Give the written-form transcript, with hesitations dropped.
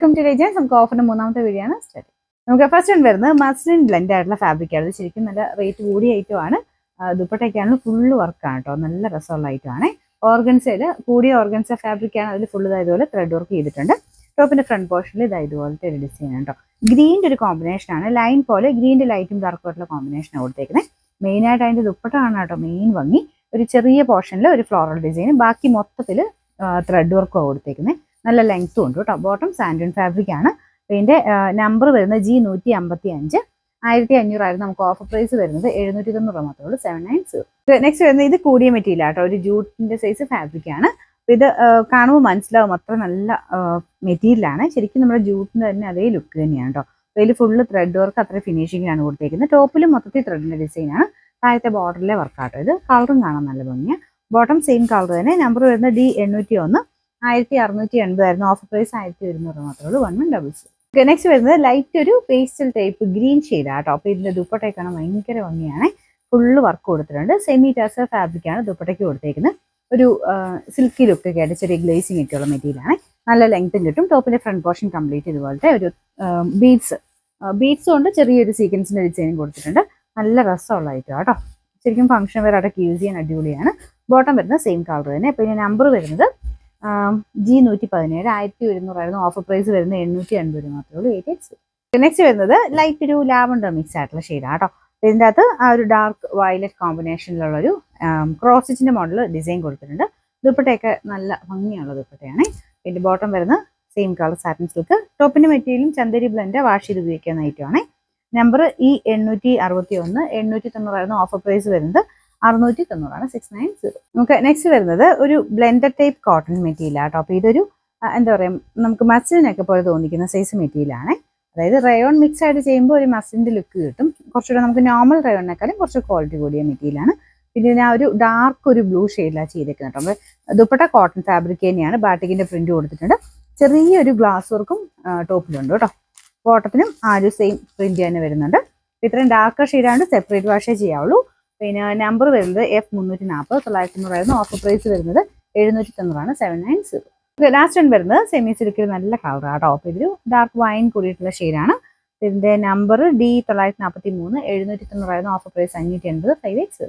Welcome to രജൻസ്. നമുക്ക് ഓഫറിന്റെ മൂന്നാമത്തെ video ആണ് സ്റ്റാർട്ട്. നമുക്ക് ഫസ്റ്റ് വൺ വരുന്നത് മസ്ലിൻ ബ്ലെൻഡ് ആയിട്ടുള്ള ഫാബ്രിക് ആണ്. ശരിക്കും നല്ല റേറ്റ് കൂടിയ ഐറ്റം ആണ്. ദുപ്പട്ടയ്ക്കാണ് ഫുള്ള് വർക്കാണ് കേട്ടോ. നല്ല രസമുള്ള ഐറ്റം ആണ്. ഓർഗൻസയിൽ കൂടിയ ഓർഗൻസ ഫാബ്രിക് ആണ്. അതിൽ ഫുള്ള് ഇതുപോലെ ത്രെഡ് വർക്ക് ചെയ്തിട്ടുണ്ട്. ടോപ്പിന്റെ ഫ്രണ്ട് പോർഷനിൽ ഇതുപോലത്തെ ഒരു ഡിസൈൻ ആണ് കേട്ടോ. ഗ്രീൻ്റെ ഒരു കോമ്പിനേഷൻ ആണ്. ലൈൻ പോലെ ഗ്രീൻ്റെ ലൈറ്റും ഡാർക്ക് ആയിട്ടുള്ള കോമ്പിനേഷനാണ് കൊടുത്തേക്കുന്നത്. മെയിനായിട്ട് അതിൻ്റെ ദുപ്പട്ട ആണ് കേട്ടോ മെയിൻ ഭംഗി. ഒരു ചെറിയ പോർഷനിൽ ഒരു ഫ്ലോറൽ ഡിസൈനും ബാക്കി മൊത്തത്തിൽ ത്രെഡ് വർക്കും കൊടുത്തേക്കുന്നത്. നല്ല ലെങ്ത്തും ഉണ്ട് കേട്ടോ. ബോട്ടം സാൻഡൂൺ ഫാബ്രിക് ആണ്. ഇതിൻ്റെ നമ്പർ വരുന്നത് G155. 1500 ആയിരുന്നു. നമുക്ക് ഓഫർ പ്രൈസ് വരുന്നത് 790 മാത്രമേ ഉള്ളൂ. 790. നെക്സ്റ്റ് വരുന്നത് ഇത് കൂടിയ മെറ്റീരിയൽ ആട്ടോ. ഒരു ജൂട്ടിന്റെ സൈസ് ഫാബ്രിക് ആണ്. ഇത് കാണുമ്പോൾ മനസ്സിലാവും അത്ര നല്ല മെറ്റീരിയലാണ്. ശരിക്കും നമ്മുടെ ജൂട്ടിന്റെ തന്നെ അതേ ലുക്ക് തന്നെയാണ് കേട്ടോ. അതിൽ ഫുള്ള് ത്രെഡ് വർക്ക് അത്ര ഫിനിഷിങ്ങിലാണ് കൊടുത്തേക്കുന്നത്. ടോപ്പിലും മൊത്തത്തിൽ ത്രെഡിന്റെ ഡിസൈനാണ്. താഴത്തെ ബോർഡറിലെ വർക്കാട്ടോ. ഇത് കളറും കാണാൻ നല്ല ഭംഗിയാണ്. ബോട്ടം സെയിം കളർ തന്നെ. നമ്പർ വരുന്നത് D801. 1680 ആയിരുന്നു. ഓഫർ പ്രൈസ് 1100 മാത്രമേ ഉള്ളൂ. 1100. നെക്സ്റ്റ് വരുന്നത് ലൈറ്റ് ഒരു പേസ്റ്റൽ ടൈപ്പ് ഗ്രീൻ ഷെയ്ഡാണ് കേട്ടോ. അപ്പോൾ ഇതിന്റെ ദുപ്പട്ടയൊക്കെ കാണാൻ ഭയങ്കര ഭംഗിയാണ്. ഫുള്ള് വർക്ക് കൊടുത്തിട്ടുണ്ട്. സെമി ടസർ ഫാബ്രിക് ആണ് ദുപ്പട്ടയ്ക്ക് കൊടുത്തേക്കുന്നത്. ഒരു സിൽക്കി ലുക്ക് ഒക്കെ ആയിട്ട് ചെറിയ ഗ്ലേസിംഗ് ഒക്കെയുള്ള മെറ്റീരിയലാണ്. നല്ല ലെങ്ത്തും കിട്ടും. ടോപ്പിന്റെ ഫ്രണ്ട് പോർഷൻ കംപ്ലീറ്റ് ഇതുപോലത്തെ ഒരു ബീഡ്സ് കൊണ്ട് ചെറിയൊരു സീക്വൻസിന്റെ ഡിസൈനും കൊടുത്തിട്ടുണ്ട്. നല്ല രസമുള്ള ഐറ്റം കേട്ടോ. ശരിക്കും ഫംഗ്ഷൻ വെയർ ആയിട്ടൊക്കെ യൂസ് ചെയ്യാൻ അടിപൊളിയാണ്. ബോട്ടം വരുന്നത് സെയിം കളർ തന്നെ. അപ്പോൾ ഇതിന്റെ നമ്പർ വരുന്നത് G117. 1100 ആയിരുന്നു. ഓഫർ പ്രൈസ് വരുന്നത് 880 മാത്രമേ ഉള്ളൂ. 880. നെക്സ്റ്റ് വരുന്നത് ലൈറ്റ് ഒരു ലാവൻഡർ മിക്സ് ആയിട്ടുള്ള ഷെയ്ഡാണ് കേട്ടോ. ഇതിൻ്റെ അകത്ത് ആ ഒരു ഡാർക്ക് വയലറ്റ് കോമ്പിനേഷനിലുള്ളൊരു ക്രോസ് സ്റ്റിച്ചിന്റെ മോഡൽ ഡിസൈൻ കൊടുത്തിട്ടുണ്ട്. ദുപ്പട്ടയൊക്കെ നല്ല ഭംഗിയുള്ള ദുപ്പട്ടയാണ്. ഇതിന്റെ ബോട്ടം വരുന്നത് സെയിം കളർ സാറ്റിൻ സിൽക്ക്. ടോപ്പിന്റെ മെറ്റീരിയലും ചന്ദേരി ബ്ലെൻഡ് വാഷ് ചെയ്ത് ഉപയോഗിക്കുന്ന ഐറ്റമാണ്. Number E861. 890 ആയിരുന്നു. ഓഫർ പ്രൈസ് വരുന്നത് 690 690. നമുക്ക് നെക്സ്റ്റ് വരുന്നത് ഒരു ബ്ലെൻഡഡ് ടൈപ്പ് കോട്ടൺ മെറ്റീരിയൽ ആട്ടോ. അപ്പോൾ ഇതൊരു എന്താ പറയുക, നമുക്ക് മസ്ലിനൊക്കെ പോലെ തോന്നിക്കുന്ന സൈസ് മെറ്റീരിയലാണ്. അതായത് റയോൺ മിക്സ് ആയിട്ട് ചെയ്യുമ്പോൾ ഒരു മസ്ലിൻ്റെ ലുക്ക് കിട്ടും. കുറച്ചുകൂടെ നമുക്ക് നോർമൽ റയോണിനേക്കാളും കുറച്ച് ക്വാളിറ്റി കൂടിയ മെറ്റീരിയലാണ്. പിന്നെ ഇതിന് ആ ഒരു ഡാർക്ക് ഒരു ബ്ലൂ ഷെയ്ഡിലാണ് ചെയ്തേക്കുന്നത് കേട്ടോ. അപ്പോൾ ദുപ്പട്ട കോട്ടൺ ഫാബ്രിക് തന്നെയാണ്. ബാട്ടിക്കിൻ്റെ പ്രിന്റ് കൊടുത്തിട്ടുണ്ട്. ചെറിയൊരു ഗ്ലാസ് വർക്കും ടോപ്പിലുണ്ട് കേട്ടോ. ബോട്ടത്തിനും ആ ഒരു സെയിം പ്രിന്റ് തന്നെ വരുന്നുണ്ട്. ഇത്രയും ഡാർക്ക് ഷെയ്ഡാണ്ട് സെപ്പറേറ്റ് വാഷേ ചെയ്യാവുള്ളൂ. പിന്നെ നമ്പർ വരുന്നത് F340. 900 ആയിരുന്നു. ഓഫർ പ്രൈസ് വരുന്നത് 790 790. ലാസ്റ്റ് വൺ വരുന്നത് സെമി സിൽക്കിൽ നല്ല കളറാണ് കേട്ടോ. അപ്പോൾ ഇതൊരു ഡാർക്ക് വൈൻ കൂടിയിട്ടുള്ള ഷെയ്ഡാണ്. ഇതിന്റെ നമ്പർ D943. 790 ആയിരുന്നു. Offer price 580 580.